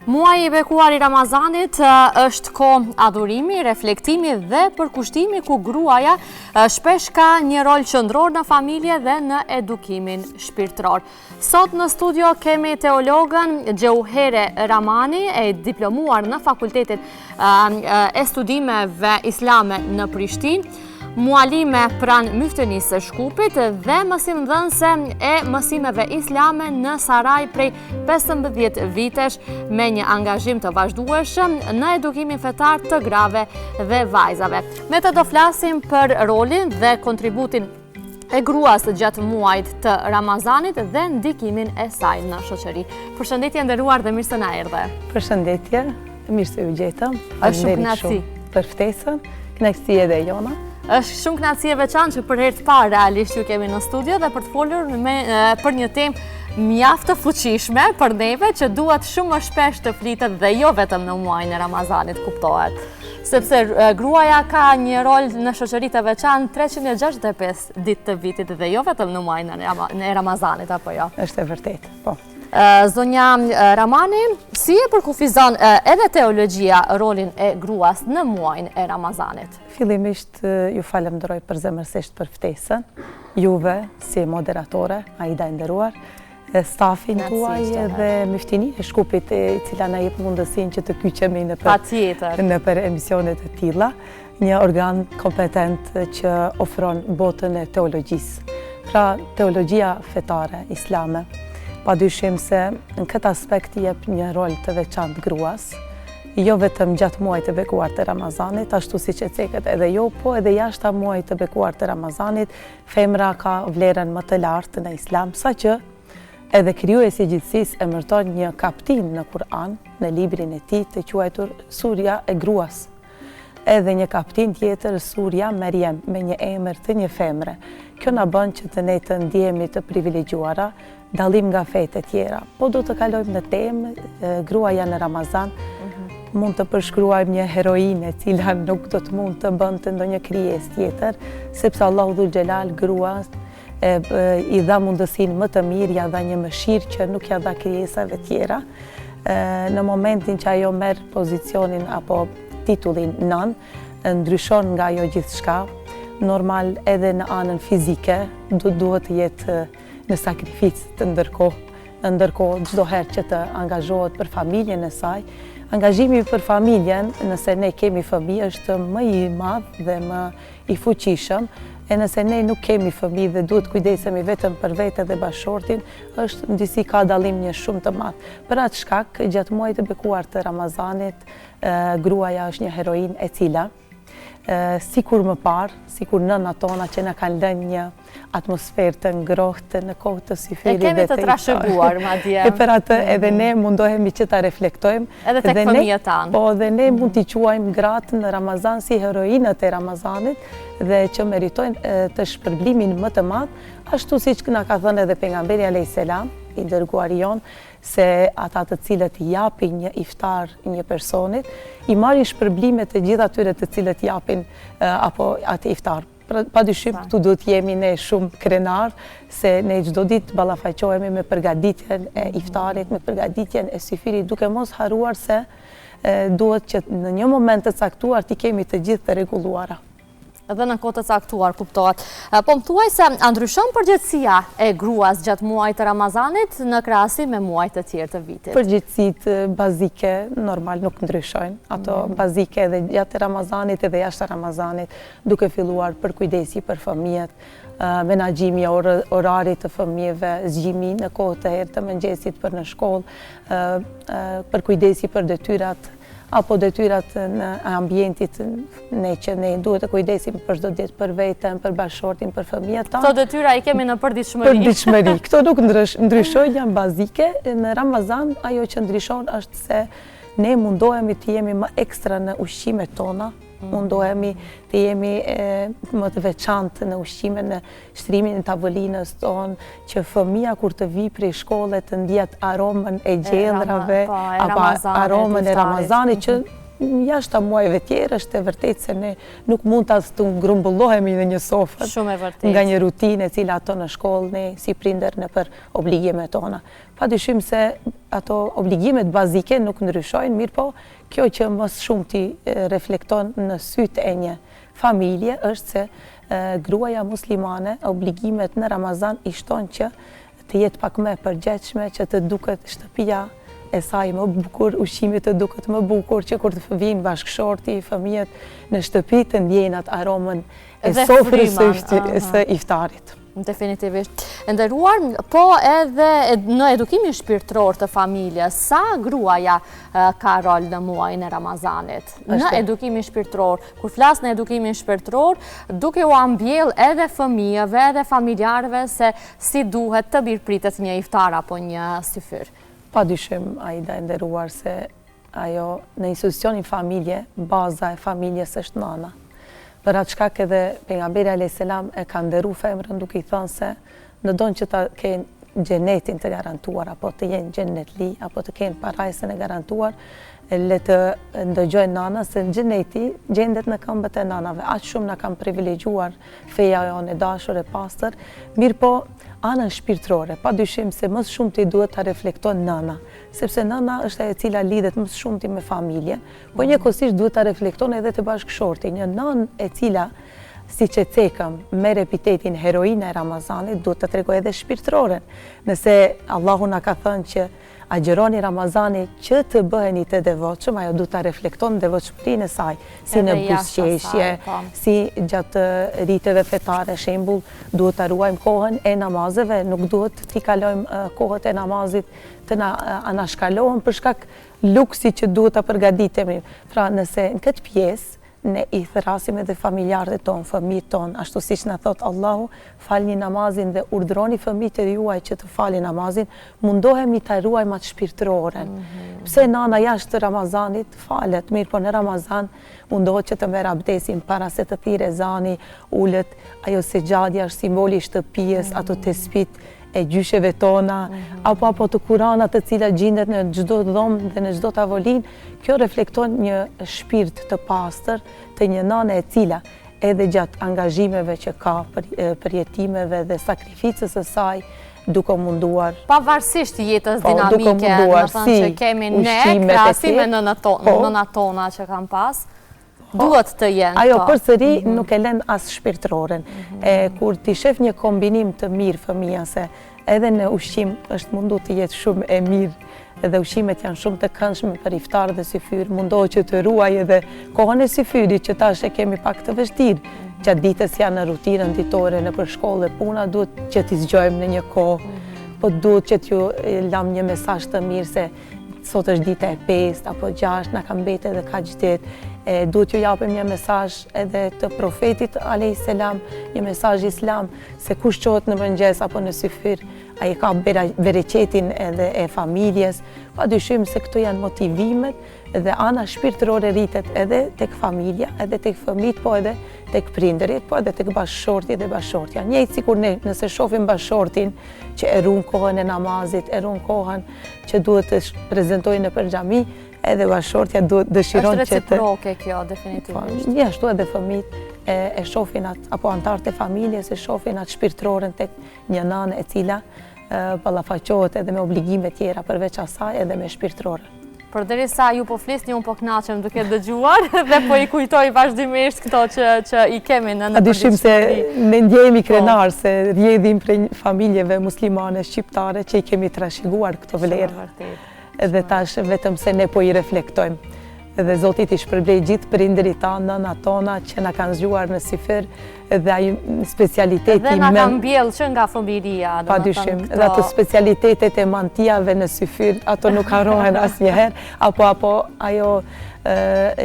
Muaji i bekuar i Ramazanit është kohë adhurimi, reflektimi dhe përkushtimi ku gruaja shpesh ka një rol qendror në familje dhe në edukimin shpirtëror. Sot në studio kemi teologën Gjauhere Ramani, e diplomuar në Fakultetin e Studimeve Islame në Prishtinë, mualime pranë Myftënisë së Shkupit dhe mësimdhënëse e mësimeve islame në Saraj prej 15 vitesh me një angazhim të vazhdueshëm në edukimin fetar të grave dhe vajzave. Me të do flasim për rolin dhe kontributin e gruas gjatë muajit të Ramazanit dhe ndikimin e saj në shoqëri. Përshëndetje nderuar dhe mirë se na erdhe. Përshëndetje, mirë se u gjetëm. Është shumë kënaqësi Për ftesën, kënaqësi edhe jona. Është shumë kënaqësi e veçantë që për herë të parë realisht ju kemi në studio dhe për të folur për një temë mjaft të fuqishme për neve që duhet shumë më shpesh të flitet dhe jo vetëm në muajin e Ramazanit, kuptohet. Sepse gruaja ka një rol në shoqëri të veçantë 365 ditë të vitit dhe jo vetëm në muajin e Ramazanit, apo jo? Është e vërtetë, po. Zonja Ramani, si e përkufizon edhe teologjia rolin e gruas në muajin e Ramazanit? Fillimisht ju falenderoj për zemërsisht për ftesën, juve si moderatore, Aida e nderuar, stafin tuaj dhe Myftini e Shkupit, e cila na jep mundësinë që të kyqemi në për emisionet e tilla, një organ kompetent që ofron botën e teologjisë. Pra, teologjia fetare islame, padyshim se në këtë aspekt jep një rol të veçantë gruas, jo vetëm gjatë muajit të bekuar të Ramazanit, ashtu siç e cekët edhe jo, po edhe jashtë muajit të bekuar të Ramazanit, femra ka vlerën më të lartë në Islam, saqë edhe krijuesi i gjithësisë emërton një kaptin në Kur'an, në librin e tij të quajtur Surja e gruas. Edhe një kaptin tjetër, Surja Merjem, me një emër të një femre. Kjo na bën që të ne të ndjehemi të privilegjuara, dallim nga fetë e tjera. Po do të kalojmë në temë, gruaja në Ramazan, mund të përshkruajmë një heroine cila nuk do të mund të bënte ndonjë krijesë tjetër, sepse Allahu Dhul Xhelal gruas i dha mundësinë më të mirë, ja dha një mëshirë që nuk ja dha krijesave tjera. Në momentin që ajo merr pozicionin apo titullin nën, ndryshon nga ajo gjithçka, normal edhe në anën fizike, duhet të jetë në sakrificë të ndërkohë çdo herë që të angazhohet për familjen e saj. Angazhimi për familjen, nëse ne kemi fëmijë, është më i madh dhe më i fuqishëm, e nëse ne nuk kemi fëmijë dhe duhet kujdesemi vetëm për vete dhe bashortin, është ndisi ka dallim një shumë të madh. Për atë shkak, gjatë muajit të bekuar të Ramazanit, gruaja është një heroinë e cila, sikur më parë, sikur nëna tona që na kanë lënë një atmosferë të ngrohtë në kohë të syfyrit dhe kemi të trashëguar madje. E për atë edhe ne mundohemi që ta reflektojmë. Edhe tek fëmijët tanë. Po, dhe ne mund t'i quajmë gratë në Ramazan si heroinët e Ramazanit dhe që meritojnë të shpërblimin më të madh, ashtu siç na ka thënë edhe pejgamberi alayhis salam, i dërguari jon, se ata të cilët i japin një iftar një personit, i marrin shpërblimet të gjithë atyre të cilët japin apo atë iftar. Padyshim këtu do të jemi ne shumë krenar, se ne çdo ditë ballafaqohemi me përgatitjen e iftarit, me përgatitjen e syfirit, duke mos harruar se duhet që në një moment të caktuar t'i kemi të gjithë të rregulluara. Edhe në kohë të caktuar, kuptohet. Po më thuaj se ndryshon përgjegjësia e gruas gjatë muajit të Ramazanit në krahasim me muajt të tjerë të vitit? Përgjegjësitë bazike normal nuk ndryshojnë. Ato bazike edhe gjatë Ramazanit edhe jashtë Ramazanit, duke filluar për kujdesi për fëmijët, menaxhimi i orarit të fëmijëve, zgjimi në kohë të herë të mëngjesit për në shkollë, për kujdesi për detyrat apo detyrat në ambientit që ne duhet të kujdesim për çdo ditë për veten, për bashortin, për fëmijët tanë. Këto detyra i kemi në përditshmëri. Përditshmëri. Këto nuk ndryshojnë, janë bazike. Në Ramazan ajo që ndryshon është se ne mundohemi të jemi më ekstra në ushqimet tona, mundohemi të jemi më të veçantë në ushqime, në shtrimin e tavolinës tonë, që fëmia kur të vi prej shkolle të ndjet aromën e gjeldrave, apo aromën e Ramazanit, që jashtë muajve tjerë është e vërtet se ne nuk mund të grumbullohemi në një sofër. Shumë e vërtet. Nga një rutinë e cila ato në shkollë ne si prindër në për obligimet tona. Padyshim se ato obligimet bazike nuk ndryshojnë, mirë po kjo që më shumë ti reflekton në sytë e një familje është se gruaja muslimane obligimet në Ramazan i shton që të jetë pak më përgjithshme, që të duket shtëpia e saj më bukur, ushqimit të duket më bukur, që kur të vinë bashkëshorti, fëmijët në shtëpi të ndjejnë atë aromën e sofrës së iftarit. Definitivisht. Nderuar, po edhe në edukimin shpirtëror të familjes, sa gruaja ka rol në muajin e Ramazanit? Në edukimin shpirtëror, kur flas në edukimin shpirtëror, duke u ambjell edhe fëmijëve, edhe familjarëve se si duhet të birpritet një iftar apo një syfyr. Padyshim, Aida, e nderuar, se ajo në institucionin familje, baza e familjes është nana. Për atë shkak edhe pejgamberi a.s. e ka nderu femrën duke i thënë se në donë që ta kenë gjenetin të garantuar, apo të jenë gjenetli, apo të kenë parajsën e garantuar, le të ndëgjojnë nana se në gjeneti gjendet në këmbët e nanave. Aqë shumë na kam privilegjuar feja jonë e dashur e pastër, mirë po anën shpirtërore, pa dyshim se më shumë ti duhet të reflekton nëna, sepse nëna është e cila lidhet më shumë ti me familje, po njëkohësisht duhet të reflekton edhe të bashkëshorti. Një nënë e cila, si që cekëm, merr epitetin heroina e Ramazanit, duhet të tregoj edhe shpirtëroren. Nëse Allahu na ka thënë që agjeroni Ramazani që të bëheni të devotshëm, ajo duhet të reflekton devotshmërinë e saj, si në buzëqeshje, si gjatë riteve fetare, shembull, duhet të ruajmë kohën e namazeve, nuk duhet t'i kalojmë kohët e namazit të na anashkalohen për shkak luksi që duhet të përgatitemi. Pra nëse në këtë pjesë ne i thrasim edhe familjarët tonë, fëmijët tonë, ashtu siç na thot Allahu, falni namazin dhe urdhroni fëmijët e juaj që të falin namazin, mundohemi ta ruajmë atë shpirtëroren. Pse nana jashtë Ramazanit falet, mirë po në Ramazan mundohet që të merr abdesin para se të thirrë ezani, ulet, ajo sejadja është simboli i shtëpisë, ato tespit e gjysheve tona, apo të kuranat të cilat gjendet në çdo dhomë dhe në çdo tavolinë, kjo reflekton një shpirt të pastër të një nane e cila edhe gjatë angazhimeve që ka për jetimeve dhe sakrificës së saj, duke munduar. Pavarësisht jetës dinamike, në thënë që kemi ne, krahasime nënat tona që kam pas, duhet të jenë. Ajo përsëri nuk e lën as shpirtëroren. Kur ti shef një kombinim të mirë fëmija, se edhe në ushqim është mundu të jetë shumë e mirë, edhe ushqimet janë shumë të këndshme për iftar dhe syfyr, mundohet që të ruaj edhe kohën e syfyrit që tash e kemi pak të vështirë. Gjatë ditës janë në rutinën ditore, në për shkollë dhe puna, duhet që t'i zgjojmë në një kohë, po duhet që t'ju lam një mesazh të mirë se sot është dita e 5 apo 6, na ka mbetë edhe kaq ditë. Duhet ju japim një mesazh edhe të profetit a.s. një mesazh islam, se kush qohet në mëngjes apo në syfyr, ai ka bereqetin edhe e familjes. Padyshim se këto janë motivimet dhe ana shpirtërore rritet edhe tek familja, edhe tek fëmijët, po edhe tek prindërit, po edhe tek bashkëshorti dhe bashkëshortja. Njëjtë sikur ne nëse shohim bashkëshortin që e ruan kohën e namazit, e ruan kohën që duhet të prezantojë nëpër xhami, edhe bashkëshortja dëshiron që është reciproke kjo, definitivisht. Një ashtu edhe fëmijët e shohin atë, apo antarët e familjes e shohin atë shpirtëroren tek një nanë e cila ballafaqohet edhe me obligime tjera përveç asaj edhe me shpirtëroren. Përderisa ju po flisni, unë po kënaqem duke dëgjuar dhe po i kujtoj vazhdimisht këto që i kemi në përditshmëri. Dyshim se ne ndjehemi krenar se rrjedhim prej familjeve muslimane shqiptare që i kemi trashëguar këto vlerë. Edhe tash vetëm se ne po i reflektojmë. Edhe Zotit i shpërblej gjithë prindërit tanë, nënat tona që na kanë zgjuar në syfyr, edhe ai specialiteti dhe na kanë mbjell që nga fëmijëria. Padyshim, edhe ato specialitetet e mantijave në syfyr, ato nuk harrohen asnjëherë, apo ajo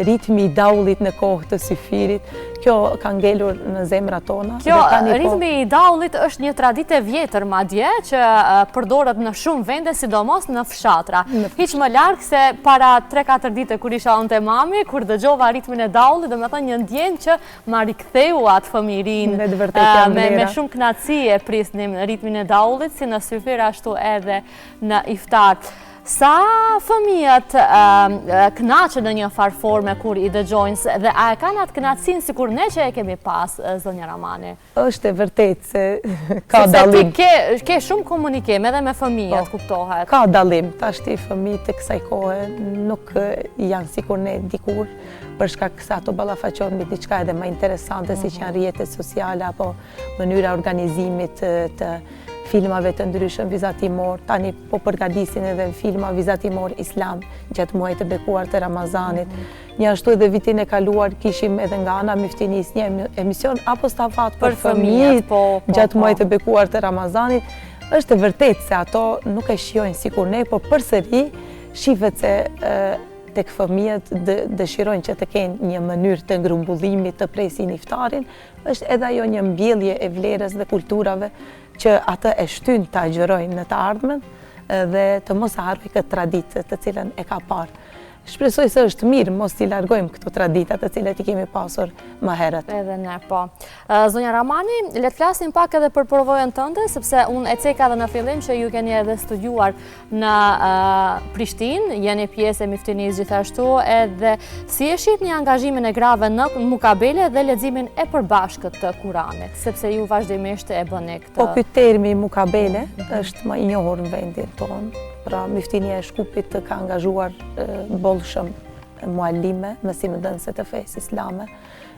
ritmi i daullit në kohë të syfyrit, kjo ka ngelur në zemrat tona. Kjo ritmi i daullit është një traditë e vjetër madje që përdoret në shumë vende, sidomos në fshatra. Hiç më larg se para 3-4 ditë kur isha unë te mami, kur dëgjova ritmin e daullit, domethënë një ndjenjë që ma riktheu atë fëmijërinë. Me shumë kënaqësi e prisnim ritmin e daullit, si në syfyr ashtu edhe në iftar. Sa fëmijët knaqen në një farë forme kur i dëgjojnë dhe a e kanë atë knaqësinë sikur ne që e kemi pas, zonja Ramani? Është e vërtet se ka dallim. Sepse ti ke shumë komunikim edhe me fëmijët, kuptohet. Ka dallim. Tash ti fëmijët të kësaj kohe nuk janë sikur ne dikur, për shkak se ato ballafaqohen me diçka edhe më interesante, siç janë rrjetet sociale apo mënyra organizimit të filmave të ndryshëm vizatimor. Tani po përgatisin edhe filma vizatimor islam gjatë muajit të bekuar të Ramazanit. Një ashtu edhe vitin e kaluar kishim edhe nga ana Myftinis një emision apostafat për fëmijët gjatë muajit të bekuar të Ramazanit. Është e vërtetë se ato nuk e shijojnë sikur ne, por përsëri shihet se tek fëmijët dëshirojnë që të kenë një mënyrë të ngrumbullimit të presin iftarin, është edhe ajo një mbjellje e vlerës dhe kulturave që atë e shtyn të agjerojnë në të ardhmen dhe të mos harrojë këtë traditë të cilën e ka parë. Shpresoj se është mirë mos t'i largojmë këto tradita të cilat i kemi pasur më herët. Edhe ne, po. Zonja Ramani, le të flasim pak edhe për përvojën tënde, sepse unë e ceka dhe në fillim që ju keni edhe studiuar në Prishtinë, jeni pjesë e Myftinisë gjithashtu, edhe si e shihni angazhimin e grave në mukabele dhe leximin e përbashkët të Kuranit, sepse ju vazhdimisht e bëni këtë. Po ky termi mukabele është më i njohur në vendin tonë. Pra, Myftinia e Shkupit ka angazhuar bollshëm muallime, mësimdhënëse të fesë islame.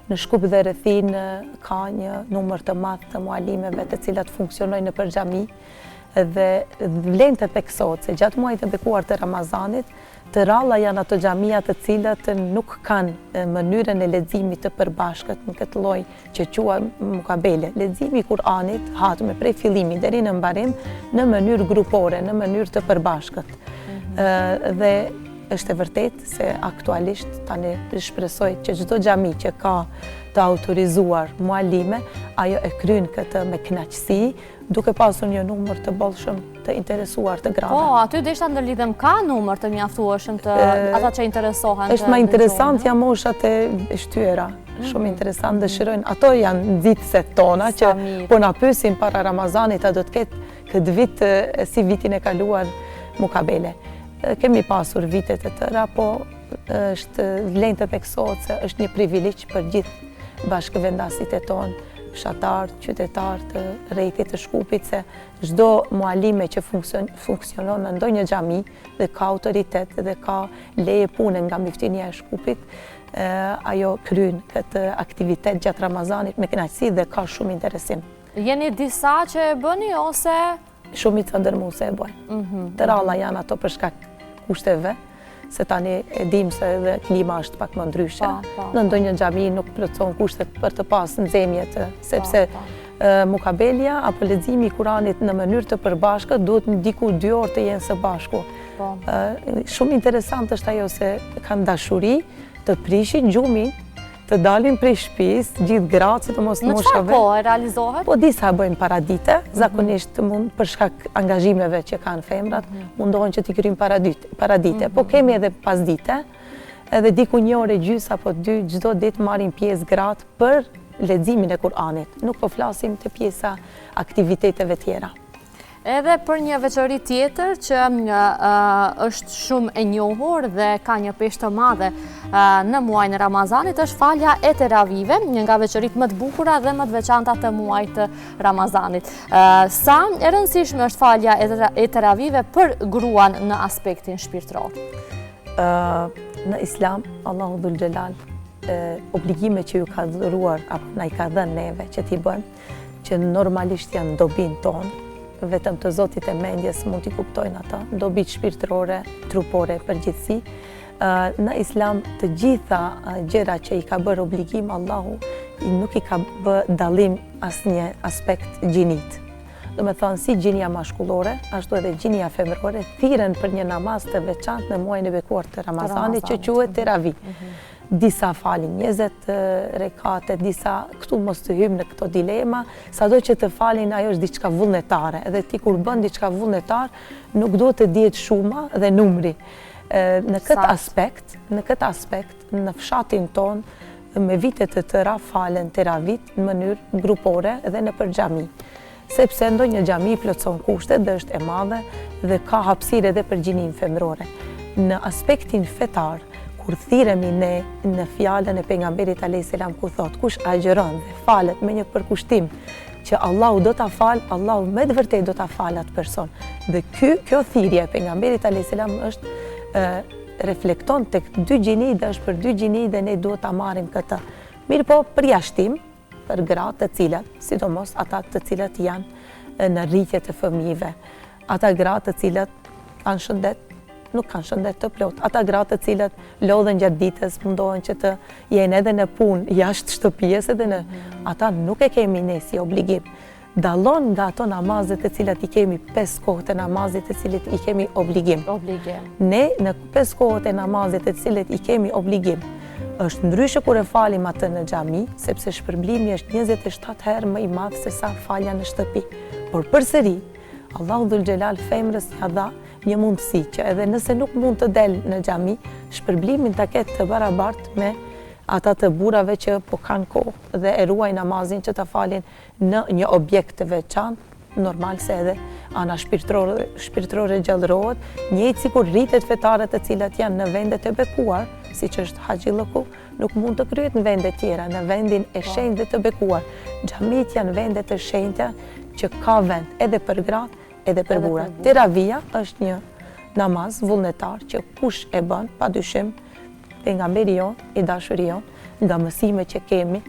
Në Shkup dhe rrethin ka një numër të madh të muallimeve të cilat funksionojnë nëpër xhami dhe vlen të theksohet se gjatë muajit të bekuar të Ramazanit të ralla janë ato xhamia të cilat nuk kanë mënyrën e leximit të përbashkët në këtë lloj që quhet mukabele. Leximi i Kuranit hatme prej fillimit deri në mbarim në mënyrë grupore, në mënyrë të përbashkët. Dhe është e vërtetë se aktualisht tani shpresoj që çdo xhami që ka të autorizuar muallime, ajo e kryen këtë me kënaqësi, duke pasur një numër të bollshëm të interesuar të grave. Po, aty desha ndërlidhem ka numër të mjaftueshëm të ata që interesohen. Është më interesant janë moshat e shtyera. Shumë interesant, dëshirojnë. Ato janë nxitëset tona që po na pyesin para Ramazanit, a do të ketë këtë vit si vitin e kaluar mukabele. Kemi pasur vitet e tëra, po është vlen të theksohet se është një privilegj për gjithë bashkëvendasit e tonë, fshatarë, qytetarë të rrethit të Shkupit, se çdo muallime që funksionon në ndonjë xhami dhe ka autoritet dhe ka leje pune nga Myftinia e Shkupit, ajo kryen këtë aktivitet gjatë Ramazanit me kënaqësi dhe ka shumë interesim. Jeni disa që e bëni ose shumica ndërmuese e bojnë. Të ralla janë ato për shkak kushteve, se tani e dim se edhe klima është pak më ndryshe. Në ndonjë xhami nuk plotëson kushtet për të pasur nxemjet, sepse mukabelia apo leximi i Kuranit në mënyrë të përbashkët duhet diku 2 orë të jenë së bashku. Shumë interesant është ajo se kanë dashuri të prishin gjumin, të dalin prej shtëpisë, gjithë gratë, sidomos moshave. Në çfarë kohë realizohet? Po disa bëjnë paradite, zakonisht mund për shkak angazhimeve që kanë femrat, mundohen që t'i kryjnë paradite, po kemi edhe pasdite, edhe diku 1 orë e gjys apo 2 çdo ditë marrin pjesë gratë për leximin e Kuranit. Nuk po flasim të pjesa aktiviteteve tjera. Edhe për një veçori tjetër që është shumë e njohur dhe ka një peshë të madhe në muajin e Ramazanit është falja e teravive, një nga veçoritë më të bukura dhe më të veçanta të muajit të Ramazanit. Sa e rëndësishme është falja e teravive për gruan në aspektin shpirtëror? Në Islam, Allahu Dhul Xhelal obligime që ju ka dhuruar apo na i ka dhënë neve që t'i bëjmë, që normalisht janë dobin tonë, vetëm të Zotit e mendjes mund t'i kuptojnë ata, dobit shpirtërore, trupore, përgjithësi. Në Islam të gjitha gjëra që i ka bërë obligim Allahu, nuk i ka bërë dallim asnjë aspekt gjinit. Do me thonë, si gjinia mashkullore, ashtu edhe gjinia femërore, thirren për një namaz të veçantë në muajin e bekuar të Ramazanit që quhet teravi. Disa falin 20 rekate, disa këtu mos të hymë në këto dilema, sado që të falin ajo është diçka vullnetare, edhe ti kur bën diçka vullnetar, nuk duhet të dihet shuma dhe numri. Në këtë aspekt, në fshatin ton, me vitet të tëra falen teravit në mënyrë grupore dhe në për xhami. sepse ndonjë xhami plotson kushtet dhe është e madhe dhe ka hapësirë edhe për gjininë femërore. Në aspektin fetar, kur thirremi ne në fjalën e pejgamberit alayhis salam ku thot kush agjeron dhe falet me një përkushtim që Allahu do ta fal, Allahu me të vërtetë do ta fal atë person. Dhe kjo thirrje e pejgamberit alayhis salam është reflekton tek dy gjini dhe është për dy gjini dhe ne duhet ta marrim këtë. Mirë po, përjashtim për gratë të cilat, sidomos ata të cilat janë në rritje të fëmijëve, ata gratë të cilat kanë shëndet, nuk kanë shëndet të plot, ata gratë të cilat lodhen gjatë ditës, mundohen që të jenë edhe në punë jashtë shtëpisë edhe në ata nuk e kemi ne si obligim. Dallon nga ato namazet të cilat i kemi 5 kohët e namazit të cilat i kemi obligim. Ne në 5 kohët e namazit të cilat i kemi obligim, është ndryshe kur e falim atë në xhami, sepse shpërblimi është 27 herë më i madh se sa falja në shtëpi. Por përsëri, Allahu Dhul Xhelal femrës ja dha një mundësi që edhe nëse nuk mund të del në xhami, shpërblimin ta ketë të barabartë me ata të burrave që po kanë kohë dhe e ruajnë namazin që ta falin në një objekt të veçantë, normal se edhe ana shpirtërore gjallërohet, njëjtë sikur rritet fetare të cilat janë në vende të bekuar, siç është Haxhilloku, nuk mund të kryhet në vende tjera, në vendin e shenjtë dhe të bekuar. Xhamit janë vende të shenjta që ka vend edhe për gratë, edhe për burrat. Teravia është një namaz vullnetar që kush e bën, padyshim, pejgamberi jon, i dashuri jon, nga mësimet që kemi,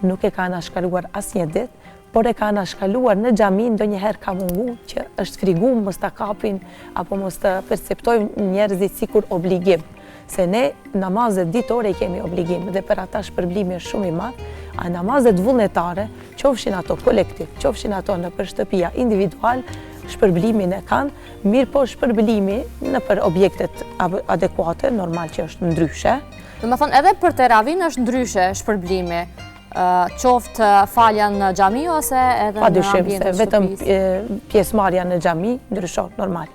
nuk e ka anashkaluar asnjë ditë, por e ka anashkaluar në xhami ndonjëherë ka mungu që është friguar mos ta kapin apo mos të perceptojnë njerëzit sikur obligim. Se ne namazet ditore i kemi obligim dhe për ata shpërblimi është shumë i madh, a namazet vullnetare, qofshin ato kolektiv, qofshin ato në shtëpia individual, shpërblimin e kanë, mirë po shpërblimi në për objektet adekuate, normal që është ndryshe. Do të thonë edhe për teravin është ndryshe shpërblimi, qoftë falja në xhami ose edhe në ambientin e shtëpisë. Vetëm pjesëmarrja në xhami ndryshon normal.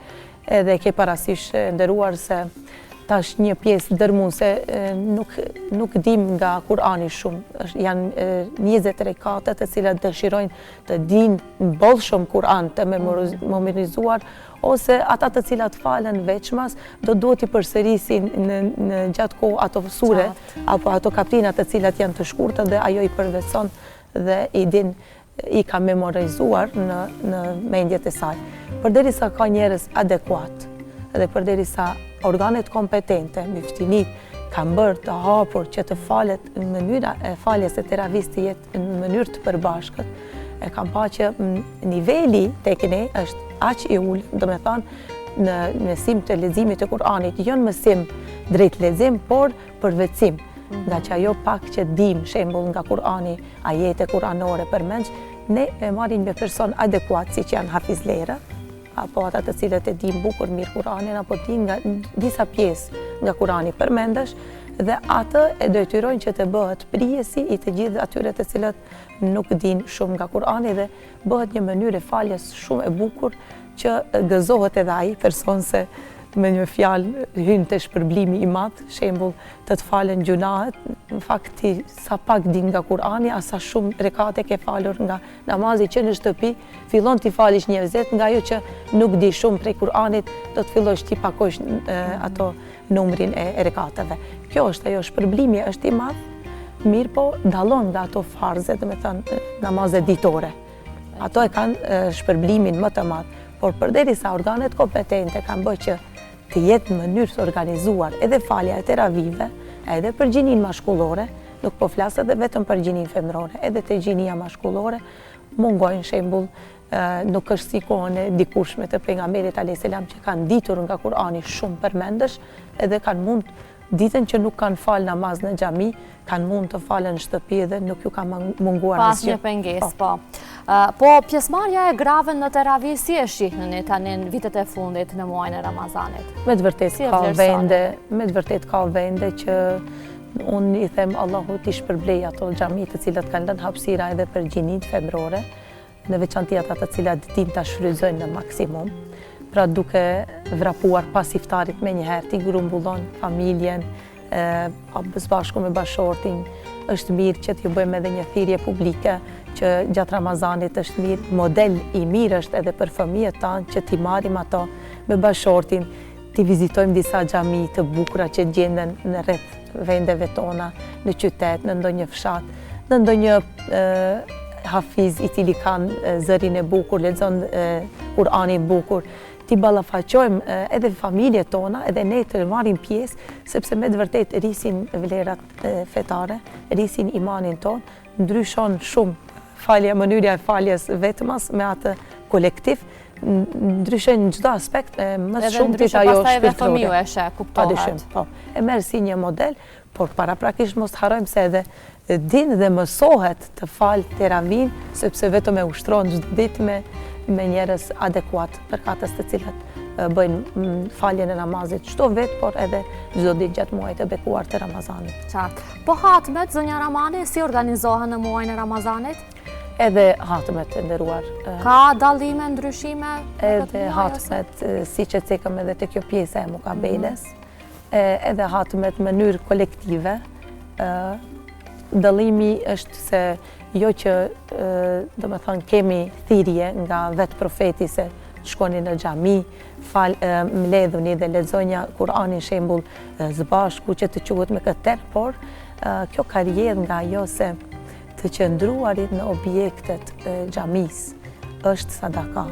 Edhe ke parasysh nderuar se tash një pjesë dërmuese nuk dim nga Kurani shumë. Janë 20 rekate të cilat dëshirojnë të dinë bollshëm Kur'an të memorizuar, ose ata të cilat falen veçmas do duhet i përsërisin në gjatë kohë ato sure apo ato kapitina të cilat janë të shkurta dhe ajo i përvetson dhe i ka memorizuar në mendjet e saj. Përderisa ka njerëz adekuat dhe përderisa organet kompetente, myftinit, kanë bërë të hapur që të falet në mënyra e faljes e teravis të jetë në mënyrë të përbashkët, e kam pa që niveli tek ne është aq i ulët, do me thonë në mësim të leximit të Kur'anit, jo në mësim drejt lexim, por për vetësim. Nga që ajo pak që dim shembull nga Kur'ani, ajete kuranore përmendsh, ne e marrim me person adekuat, siç janë hafizlera, apo ata të cilët e din bukur mirë Kur'anin, apo din nga disa pjesë nga Kur'ani përmendesh, dhe atë e detyrojnë që të bëhet prijesi i të gjithë atyre të cilët nuk din shumë nga Kur'ani dhe bëhet një mënyrë e faljes shumë e bukur që gëzohet edhe ai person se me një fjalë hyn te shpërblimi i madh, shembull të falen gjunahet, në fakt sa pak din nga Kur'ani, asa shumë rekate ke falur nga namazi që në shtëpi, fillon t'i falish një vezet nga ajo që nuk di shumë prej Kur'anit, do të fillosh t'i pakosh ato numrin e rekateve. Kjo është ajo, shpërblimi është i madh, mirë po dallon nga ato farze, do me thënë namazet ditore. Ato e kanë shpërblimin më të madh, por përderisa organet kompetente kanë bërë që të jetë në mënyrë të organizuar edhe falja e teravive, edhe për gjinin mashkullore, nuk po flas edhe vetëm për gjinin femërore, edhe të gjinia mashkullore, mungojnë shembull, nuk është si kohën e dikushme të pejgamberit alayhis salam që kanë ditur nga Kur'ani shumë përmendesh, edhe kanë mund ditën që nuk kanë fal namaz në xhami, kanë mund të falen në shtëpi dhe nuk ju ka munguar pas një pengesë, po. Po pjesëmarrja e grave në teravi si e shihni tani në vitet e fundit në muajin e Ramazanit? Me të vërtet ka vende që unë i them Allahu t'i shpërblej ato xhamit të cilat kanë lënë hapësira edhe për gjinit femërore, në veçanti ata të cilat din ta shfrytëzojnë në maksimum. Pra duke vrapuar pas iftarit me njëherë, t'i grumbullon familjen, së bashku me bashortin, është mirë që t'ju bëjmë edhe një thirrje publike, që gjatë Ramazanit është mirë, model i mirë është edhe për fëmijët tanë që t'i marrim ato me bashortin, t'i vizitojmë disa xhami të bukura që gjenden në rreth vendeve tona, në qytet, në ndonjë fshat, në ndonjë hafiz i cili kanë zërin e bukur, lexon Kur'anin bukur, t'i ballafaqojmë edhe familjet tona, edhe ne të marrim pjesë, sepse me të vërtet rrisin vlerat fetare, rrisin imanin ton, ndryshon shumë mënyrja e faljes vetëmas me atë kolektiv, ndryshon në çdo aspekt, më shumë ti ajo shpirtërore. Edhe fëmiu e sheh, kuptohet. Po, e merr si një model, por paraprakisht mos harrojmë se edhe din dhe mësohet të fal teravin, sepse vetëm e ushtron çdo ditë me njerëz adekuat për atës të cilat bëjnë faljen e namazit çdo vetë, por edhe çdo ditë gjatë muajit të bekuar të Ramazanit. Qartë. Po hatmet, zonja Ramani, si organizohen në muajin e Ramazanit? Edhe hatmet të nderuar. Ka dallime, ndryshime? Edhe hatmet, si që cekëm edhe të kjo pjesa e mukabeles, edhe hatmet në mënyrë kolektive. Dallimi është se jo që do me thënë kemi thirrje nga vetë profeti se shkoni në xhami, mbledhuni dhe lexonja Kur'anin shembull zbashku që të quhet me këtë term, por kjo ka rrjedhë nga ajo se të qëndruarit në objektet xhamis është sadaka,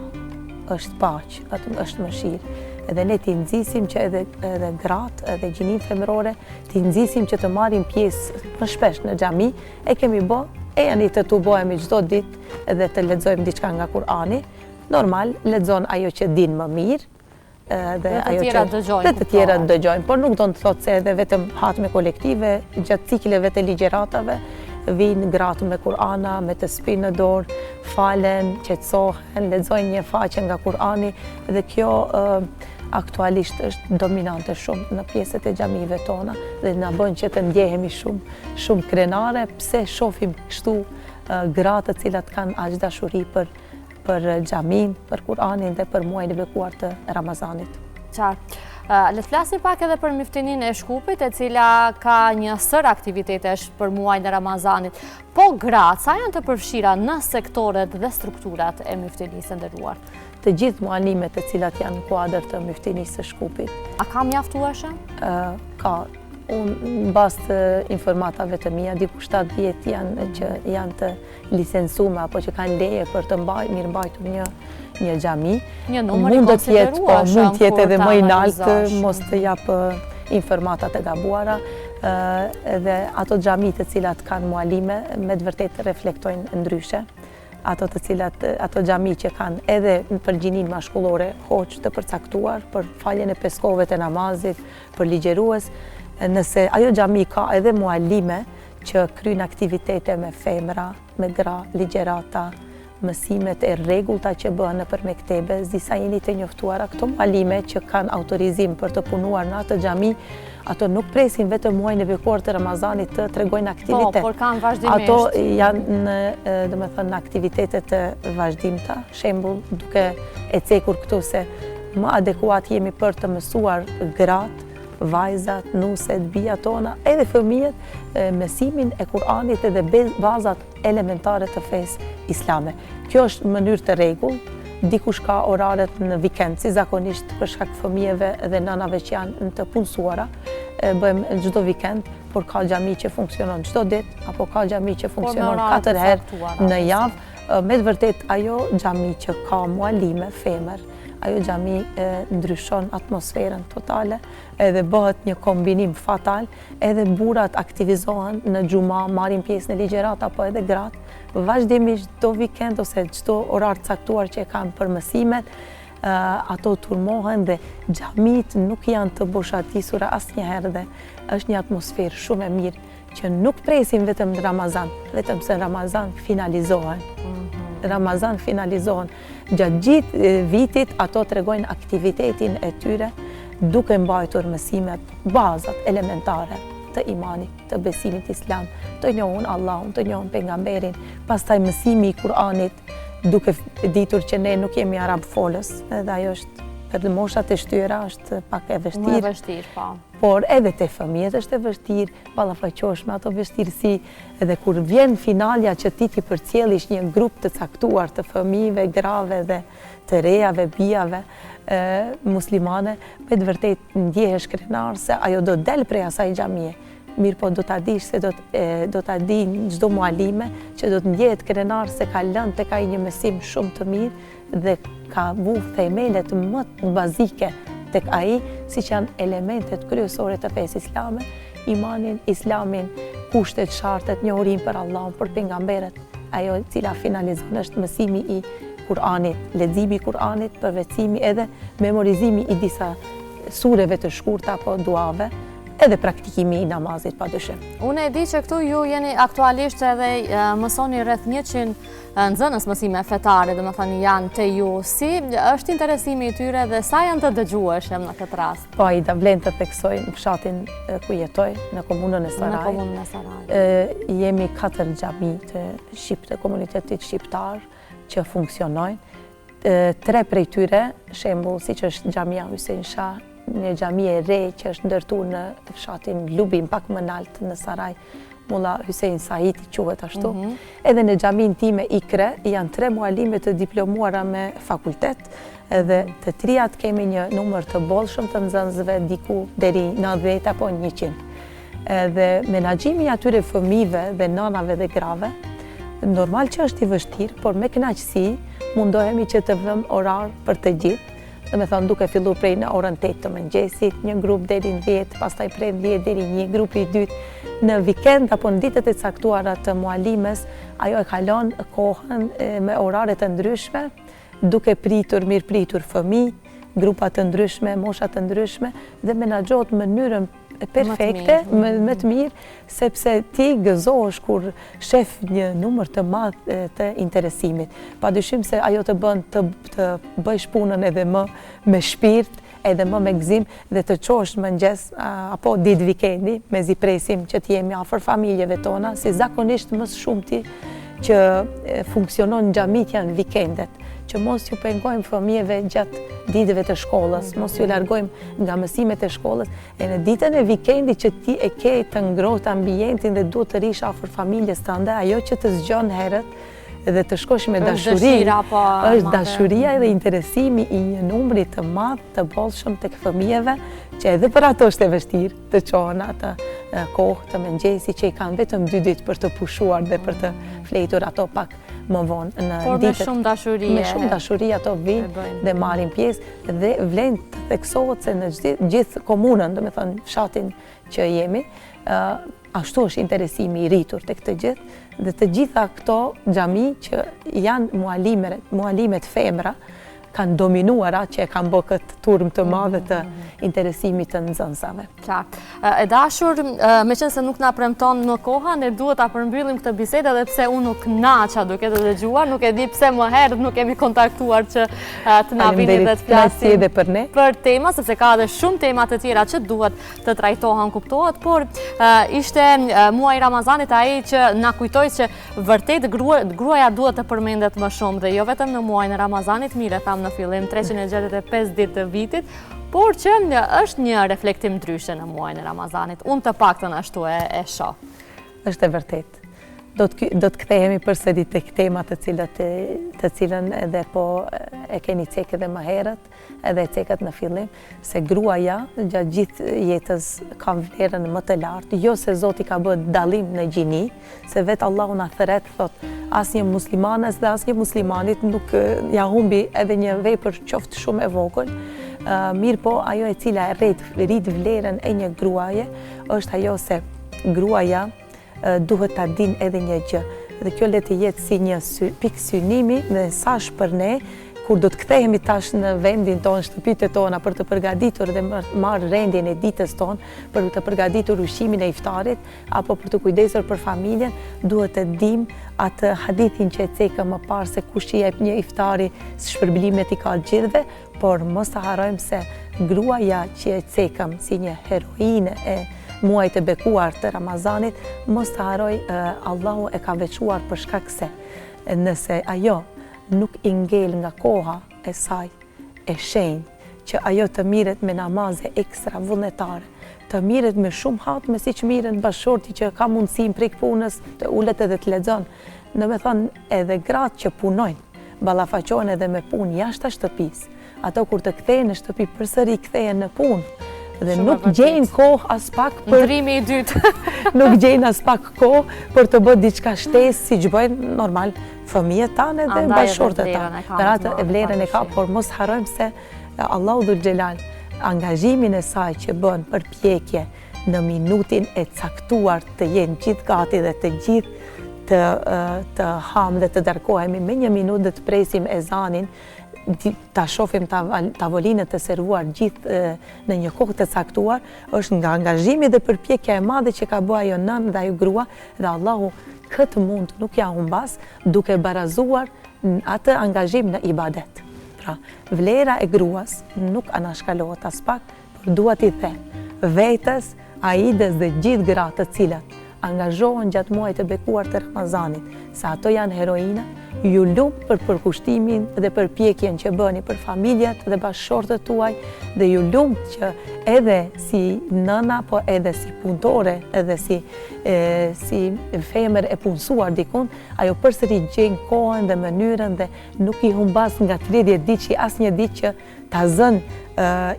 është paqë, është mëshirë. Edhe ne t'i nxisim që edhe gratë, edhe gjinin femërore, t'i nxisim që të marrim pjesë më shpesh në xhami, e kemi bë, e janë të tubohemi çdo ditë edhe të lexojmë diçka nga Kur'ani. Normal, lexon ajo që din më mirë, dhe të tjera dëgjojnë, por nuk do të thotë se edhe vetëm hatme kolektive, gjatë cikleve të ligjëratave, vinë gratë me Kur'ana, me të spinë në dorë, falen, qetësohen, lexojnë një faqe nga Kur'ani, dhe kjo aktualisht është dominante shumë në pjesët e xhamive tona dhe na bën që të ndjehemi shumë krenare, pse shohim kështu gratë të cilat kanë aq dashuri për xhamin, për Kur'anin dhe për muajin e bekuar të Ramazanit. Qartë. Le të flasim pak edhe për Myftininë e Shkupit, e cila ka një sër aktivitetesh për muajin e Ramazanit. Po gratë, sa janë të përfshira në sektoret dhe strukturat e Myftinisë së nderuar? Të gjithë mualimet e cilat janë në kuadër të Myftinisë së Shkupit. A ka mjaftueshëm? Ka. Unë bazë të informatave të mia, diku 7-10 janë që janë të licencuar apo që kanë leje për të mirëmbajtur një xhami. Një numër i konsiderueshëm. Mund të jetë edhe më i lartë, mos të jap informatat e gabuara. Dhe ato xhami të cilat kanë mualime me të vërtetë reflektojnë ndryshe. Ato xhami që kanë edhe për gjinin mashkullore hoç të përcaktuar, për faljen e peskove të namazit, për ligjërues. Nëse ajo xhami ka edhe mualime që kryjnë aktivitete me femra, me gra, ligjërata, mësimet e rregullta që bëhen nëpër mektebe, disa jeni të njoftuara këto mualime që kanë autorizim për të punuar në atë xhami, ato nuk presin vetëm muajin e bekuar të Ramazanit të tregojnë aktivitet. Po, por kanë vazhdimisht. Ato janë në aktivitete të vazhdimta, shembull duke e cekur këtu se më adekuat jemi për të mësuar gratë, vajzat, nuset, bija tona, edhe fëmijët, mësimin e Kur'anit edhe bazat elementare të fesë islame. Kjo është mënyrë të rregull, dikush ka oraret në vikend, si zakonisht për shkak fëmijëve dhe nënave që janë të punësuara, bëjmë çdo vikend, por ka xhami që funksionon çdo ditë, apo ka xhami që funksionon 4 herë në javë. Me të vërtet, ajo xhami që ka mualime femër, ajo xhami ndryshon atmosferën totale, edhe bëhet një kombinim fatal, edhe burrat aktivizohen në xhuma, marrin pjesë në ligjërat apo edhe gratë, vazhdimisht çdo vikend ose çdo orar caktuar që e kanë për mësimet, ato turmohen dhe xhamit nuk janë të boshatisura asnjëherë dhe është një atmosferë shumë e mirë që nuk presim vetëm në Ramazan, vetëm se në Ramazan finalizohen. Ramazan finalizohen. Gjatë gjithë vitit ato tregojnë aktivitetin e tyre duke mbajtur mësimet, bazat elementare të imanit, të besimit islam, të njohun Allahun, të njohun pejgamberin, pastaj mësimi i Kur'anit, duke ditur që ne nuk jemi arab folës, edhe ajo është për moshat e shtyra është pak e vështirë. Më e vështirë, po. por edhe te fëmijët është e vështirë, ballafaqohesh me ato vështirësi, edhe kur vjen finalja që ti përcjellish një grup të caktuar të fëmijëve, grave dhe të rejave, bijave muslimane, me të vërtet ndjehesh krenar se ajo do të del prej asaj xhamie. Mirë po do t'a dish se do t'a di çdo mualime që do të ndjehet krenar se ka lënë tek ai një mësim shumë të mirë dhe ka vu themelet më bazike tek ai, siç janë elementet kryesore të fesë islame, imanin, islamin, kushtet, shartet, njohurin për Allahun, për pejgamberet. Ajo e cila finalizon është mësimi i Kur'anit, leximi i Kur'anit, përvecimi edhe memorizimi i disa sureve të shkurta apo duave, edhe praktikimi i namazit padyshim. Unë e di që këtu ju jeni aktualisht edhe mësoni rreth 100 nxënës mësime fetare, domethënë janë te ju. Si është interesimi i tyre dhe sa janë të dëgjueshëm në këtë rast? Po ai da vlen të theksoj në fshatin ku jetoj, në komunën e Saraj. Në komunën e Saraj. Jemi 4 xhami të komunitetit shqiptar që funksionojnë. 3 prej tyre, shembull siç është xhamia Hussein Shah, një xhami e re që është ndërtuar në fshatin Lubin pak më lart në Saraj, Mulla Hussein Saidi quhet ashtu. Edhe në xhamin time Ikre janë 3 mualime të diplomuara me fakultet, edhe të trijat kemi një numër të bollshëm të nxënësve diku deri 90 apo 100. Edhe menaxhimi i atyre fëmijëve dhe nanave dhe grave, normal që është i vështirë, por me kënaqësi mundohemi që të vëmë orar për të gjithë. Dhe me thonë duke fillu prej në orën 8 të mëngjesit, një grup deri në 10, pastaj prej 10 deri një grupi i dytë. Në vikend apo në ditët e caktuara të mualimes, ajo e kalon kohën me orare të ndryshme, duke mirë pritur fëmijë, grupa të ndryshme, mosha të ndryshme, dhe menaxhohet në mënyrën perfekte, më të mirë, sepse ti gëzohesh kur shef një numër të madh të interesimit. Padyshim se ajo të bën të bësh punën edhe më me shpirt, edhe më me gëzim dhe të çosh mëngjes apo ditë vikendi, mezi presim që të jemi afër familjeve tona, si zakonisht më shumti që funksionon xhamit janë vikendet, që mos ju pengojmë fëmijëve gjatë ditëve të shkollës, mos ju largojmë nga mësimet e shkollës, e në ditën e vikendit që ti e ke të ngrohtë ambientin dhe duhet të rish afër familjes tënde, ajo që të zgjon herët dhe të shkosh me dashuri, është dashuria dhe interesimi i një numri të madh të bollshëm tek fëmijëve, që edhe për ato është e vështirë të qohen atë kohë të mëngjesi që i kanë vetëm 2 ditë për të pushuar dhe për të fletur ato pak më vonë në ditët. Por me shumë dashuri. Me shumë dashuri ato vinë dhe marrin pjesë dhe vlen të theksohet se në gjithë komunën, domethënë fshatin që jemi, ashtu është interesimi i rritur tek të gjithë dhe të gjitha këto xhami që janë mualimet femra kanë dominuar atë që e kanë bërë këtë turmë të madhe të interesimit të nxënësave. Qartë. E dashur, meqense nuk na premton në koha, ne duhet ta përmbyllim këtë bisedë edhe pse unë nuk naqa duke të dëgjuar, nuk e di pse më herët nuk kemi kontaktuar që të na vini dhe të flasim edhe për ne. Për tema, sepse ka edhe shumë tema të tjera që duhet të trajtohen, kuptohet, por ishte muaji i Ramazanit ai që na kujtoi që vërtet gruaja duhet të përmendet më shumë dhe jo vetëm në muajin e Ramazanit, mire tham në fillim 365 ditë të vitit, por që është një reflektim ndryshe në muajin e Ramazanit. Unë të paktën ashtu e shoh. Është e vërtet. Do të kthehemi përsëri tek temat të cilën edhe po e keni cekë edhe më herët, edhe e cekët në fillim, se gruaja gjatë gjithë jetës ka vlerën më të lartë, jo se Zoti ka bërë dallim në gjini, se vetë Allahu na thret thot asnjë muslimanes dhe asnjë muslimanit nuk ja humbi edhe një vepër qoftë shumë e vogël. Mirë po, ajo e cila rrit vlerën e një gruaje është ajo se gruaja duhet ta din edhe një gjë. Dhe kjo le të jetë si një pikë synimi dhe sash për ne, kur do të kthehemi tash në vendin tonë, shtëpitë tona për të përgatitur dhe marrë rendjen e ditës tonë, për të përgatitur ushqimin e iftarit, apo për të kujdesur për familjen, duhet të dim atë hadithin që e cekëm më parë se kush i jep një iftari, shpërblimet i ka gjithëve, por mos të harrojmë se gruaja që e cekëm si një heroine e muajit të bekuar të Ramazanit, mos të harroj Allahu e ka veçuar për shkak se nëse ajo nuk i ngel nga koha e saj e shenjë, që ajo të miret me namaze ekstra vullnetare, të miret me shumë hatme, si që miren bashkëshorti që ka mundësi në prek punës, të ullet edhe të lexon. Në me thonë edhe gratë që punojnë, ballafaqohen edhe me punë jashtë shtëpisë. Ato kur të kthehen në shtëpi përsëri kthehen në punë dhe nuk gjejnë kohë as pak për ndrimi i dytë. nuk gjejnë as pak kohë për të bërë diçka shtesë siç bëjnë normal fëmijët tanë dhe bashkëshortët tanë. Atë e vlerën e ka, por mos harrojmë se Allahu Dhul Xhelal angazhimin e saj që bën përpjekje në minutin e caktuar të jenë gjithë gati dhe të gjithë të hamë dhe të darkohemi me 1 minutë dhe të presim ezanin, ta shohim tavolinët të servuar gjithë në një kohë të caktuar, është nga angazhimi dhe përpjekja e madhe që ka bërë ajo nën dhe ajo grua, dhe Allahu këtë mund nuk ja humbas duke barazuar atë angazhim në ibadet. Pra, vlera e gruas nuk anashkalohet as pak, por dua t'i them vetes, Aides dhe gjithë gratë të cilat angazhohen gjatë muajit të bekuar të Ramazanit, se ato janë heroina, ju lumt për përkushtimin dhe përpjekjen që bëni për familjet dhe bashkëshortët tuaj, dhe ju lumt që edhe si nëna, po edhe si punëtore, edhe si femër e punësuar dikun, ajo përsëri gjen kohën dhe mënyrën dhe nuk i humbas nga 30 ditë që asnjë ditë që ta zën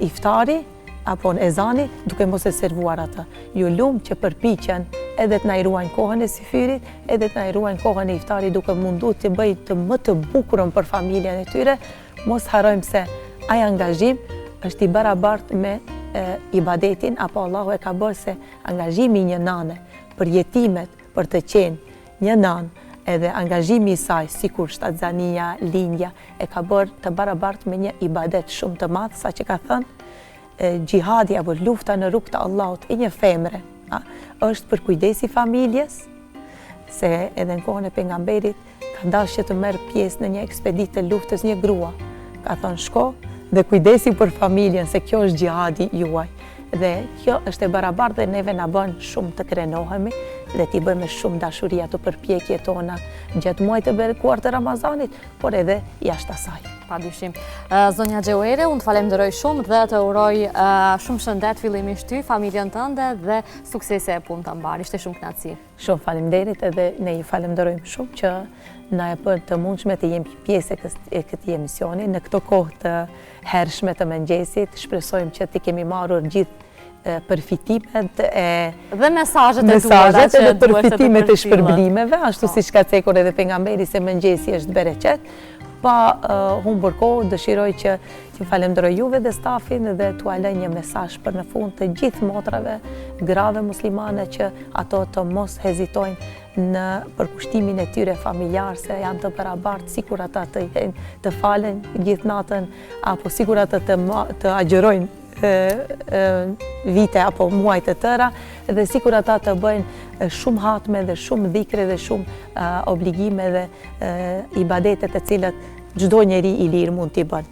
iftari apo në ezani, duke mos e servuar atë. Ju lumt që përpiqen edhe të na i ruajnë kohën e syfyrit, edhe të na i ruajnë kohën e iftarit, duke mundu të bëjnë të më të bukurën për familjen e tyre. Mos harrojmë se ai angazhim është i barabartë me ibadetin, apo Allahu e ka bërë se angazhimi një nane për jetimet, për të qenë një nanë, edhe angazhimi i saj, sikur shtatzania, lindja, e ka bërë të barabartë me një ibadet shumë të madh, sa që ka thënë gjihadi apo lufta në rrugt të Allahut e një femre është për kujdesi familjes, se edhe në kohën e pejgamberit ka dashur që të merr pjesë në një ekspeditë të luftës një grua. Ka thonë shko dhe kujdesi për familjen, se kjo është gjihadi juaj. Dhe kjo është e barabartë dhe neve na bën shumë të krenohemi dhe t'i bëjmë shumë dashuri ato përpjekje tona gjatë muajit të bekuar të Ramazanit, por edhe jashtë asaj. Padyshim. Zonja Xheuere, unë të falenderoj shumë dhe të uroj shumë shëndet fillimisht ty, familjen tënde dhe suksese e punë të mbar. Ishte shumë kënaqësi. Shumë faleminderit, edhe ne ju falenderojmë shumë që na e bën të mundshme të jemi pjesë e këtij emisioni në këto kohë të hershme të mëngjesit. Shpresojmë që ti kemi marrur gjithë përfitimet dhe mesazhet e duara dhe përfitimet e shpërblimeve, ashtu siç ka cekur edhe pejgamberi se mëngjesi është bereqet. Pa humbur kohë, dëshiroj që falenderoj juve dhe stafin dhe t'u lë një mesazh për në fund të gjithë motrave, grave muslimane, që ato të mos hezitojnë në përkushtimin e tyre familjar, se janë të barabartë, sikur ata të falen gjithë natën, apo sikur ata të agjërojnë vite apo muaj të tëra, dhe sikur ata të bëjnë shumë hatme dhe shumë dhikre dhe shumë obligime dhe ibadetet të cilat çdo njeri i lirë mund t'i bën.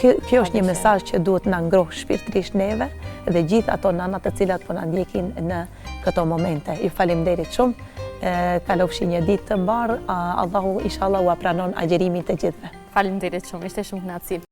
Kjo është një mesazh që duhet na ngroh shpirtërisht neve dhe gjithë ato nanat të cilat po na ndjekin në këto momente. Ju faleminderit shumë. Kalofshi një ditë të mbar. Allahu inshallah u pranon agjerimin të gjithëve. Faleminderit shumë. Ishte shumë kënaqësi.